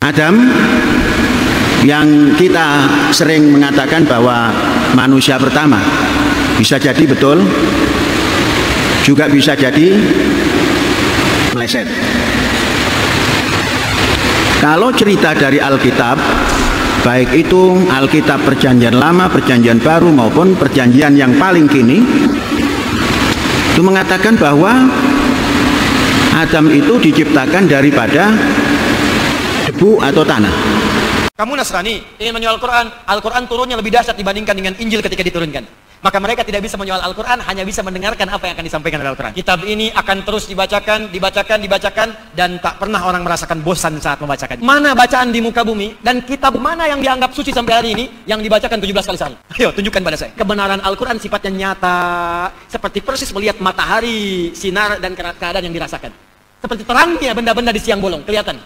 Adam yang kita sering mengatakan bahwa manusia pertama, bisa jadi betul, juga bisa jadi meleset. Kalau cerita dari Alkitab, baik itu Alkitab Perjanjian Lama, Perjanjian Baru maupun Perjanjian yang paling kini, itu mengatakan bahwa Adam itu diciptakan daripada debu atau tanah. Kamu Nasrani ingin menyoal Al-Quran, Al-Quran turunnya lebih dahsyat dibandingkan dengan Injil ketika diturunkan. Maka mereka tidak bisa menyoal Al-Quran, hanya bisa mendengarkan apa yang akan disampaikan oleh Al-Quran. Kitab ini akan terus dibacakan, dan tak pernah orang merasakan bosan saat membacakan. Mana bacaan di muka bumi, dan kitab mana yang dianggap suci sampai hari ini, yang dibacakan 17 kali sehari? Ayo, tunjukkan pada saya. Kebenaran Al-Quran sifatnya nyata, seperti persis melihat matahari, sinar, dan keadaan yang dirasakan. Seperti terangnya benda-benda di siang bolong. Kelihatan.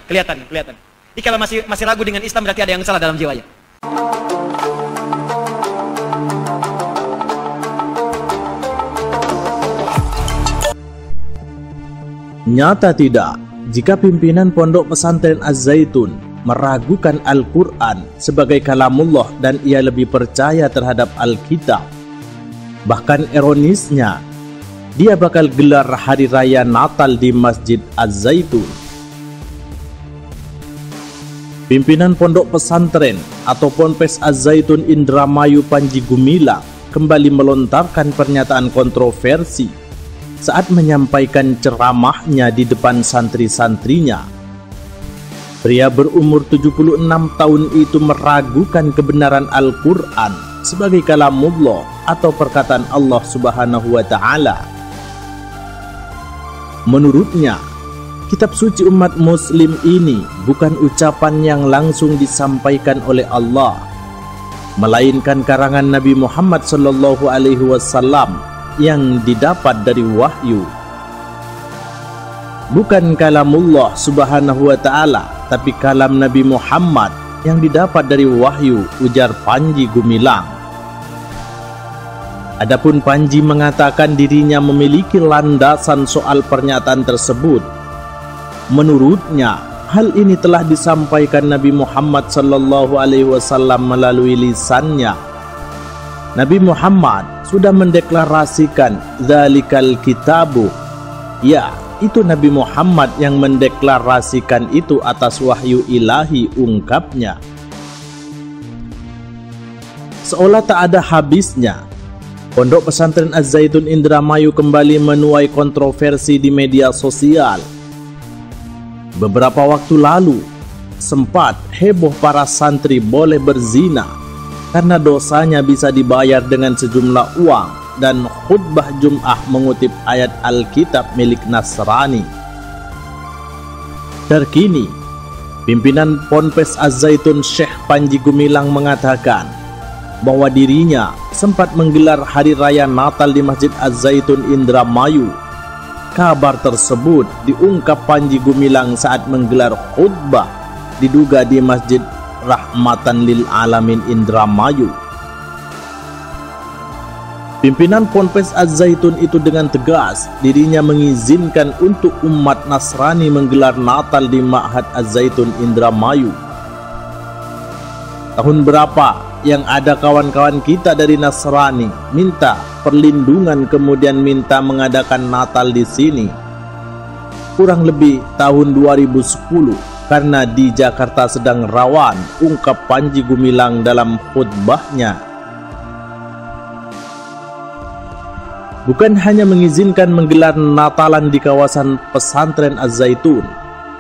Jadi kalau masih ragu dengan Islam, berarti ada yang salah dalam jiwanya. Nyata tidak jika pimpinan Pondok Pesantren Az-Zaitun meragukan Al-Quran sebagai kalamullah dan ia lebih percaya terhadap Alkitab. Bahkan ironisnya, dia bakal gelar hari raya Natal di Masjid Az-Zaitun. Pimpinan Pondok Pesantren atau Ponpes Az-Zaitun Indramayu Panji Gumilang kembali melontarkan pernyataan kontroversi saat menyampaikan ceramahnya di depan santri-santrinya. Pria berumur 76 tahun itu meragukan kebenaran Al-Quran sebagai kalamullah atau perkataan Allah Subhanahu wa Ta'ala. Menurutnya, kitab suci umat muslim ini bukan ucapan yang langsung disampaikan oleh Allah, melainkan karangan Nabi Muhammad SAW yang didapat dari wahyu. Bukan kalamullah Subhanahu wa Ta'ala, tapi kalam Nabi Muhammad yang didapat dari wahyu, ujar Panji Gumilang. Adapun Panji mengatakan dirinya memiliki landasan soal pernyataan tersebut. Menurutnya, hal ini telah disampaikan Nabi Muhammad SAW melalui lisannya. Nabi Muhammad sudah mendeklarasikan dzalikal kitabu. Ya, itu Nabi Muhammad yang mendeklarasikan itu atas wahyu ilahi, ungkapnya. Seolah tak ada habisnya, Pondok Pesantren Az-Zaitun Indramayu kembali menuai kontroversi di media sosial. Beberapa waktu lalu, sempat heboh para santri boleh berzina karena dosanya bisa dibayar dengan sejumlah uang, dan khutbah Jum'ah mengutip ayat Alkitab milik Nasrani. Terkini, pimpinan Ponpes Az-Zaitun Syekh Panji Gumilang mengatakan bahwa dirinya sempat menggelar hari raya Natal di Masjid Az-Zaitun Indramayu. Kabar tersebut diungkap Panji Gumilang saat menggelar khutbah diduga di Masjid Rahmatan lil Alamin Indramayu. Pimpinan Ponpes Az-Zaitun itu dengan tegas dirinya mengizinkan untuk umat Nasrani menggelar Natal di Ma'had Az-Zaitun Indramayu. Tahun berapa yang ada kawan-kawan kita dari Nasrani minta perlindungan kemudian minta mengadakan Natal di sini? Kurang lebih tahun 2010. Karena di Jakarta sedang rawan, ungkap Panji Gumilang dalam khutbahnya. Bukan hanya mengizinkan menggelar Natalan di kawasan pesantren Az-Zaitun,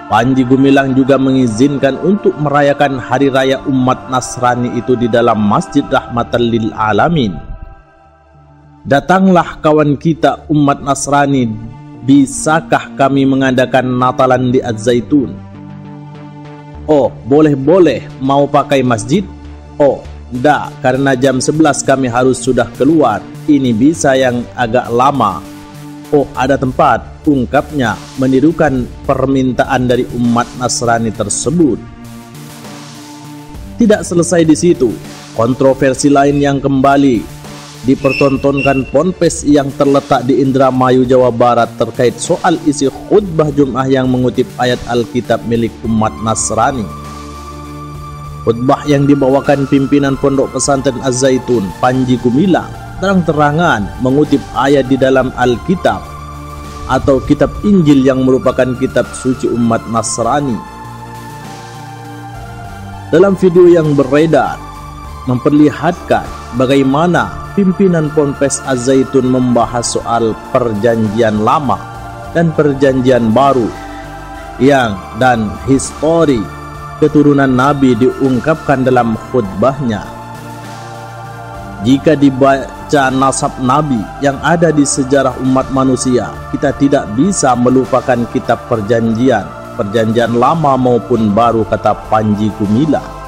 Panji Gumilang juga mengizinkan untuk merayakan hari raya umat Nasrani itu di dalam Masjid Rahmatan lil Alamin. Datanglah kawan kita umat Nasrani, bisakah kami mengadakan Natalan di Az-Zaitun? Oh, boleh-boleh, mau pakai masjid? Oh, enggak, karena jam 11 kami harus sudah keluar. Ini bisa yang agak lama. Oh, ada tempat, ungkapnya, menirukan permintaan dari umat Nasrani tersebut. Tidak selesai di situ, kontroversi lain yang kembali dipertontonkan Ponpes yang terletak di Indramayu, Jawa Barat terkait soal isi khutbah Jum'ah yang mengutip ayat Alkitab milik umat Nasrani. Khutbah yang dibawakan pimpinan Pondok Pesantren Az-Zaitun, Panji Gumilang, terang-terangan mengutip ayat di dalam Alkitab atau kitab Injil yang merupakan kitab suci umat Nasrani. Dalam video yang beredar, memperlihatkan bagaimana pimpinan Ponpes Az-Zaitun membahas soal perjanjian lama dan perjanjian baru dan histori keturunan Nabi diungkapkan dalam khutbahnya. Jika dibaca nasab Nabi yang ada di sejarah umat manusia, kita tidak bisa melupakan kitab perjanjian lama maupun baru, kata Panji Gumilang.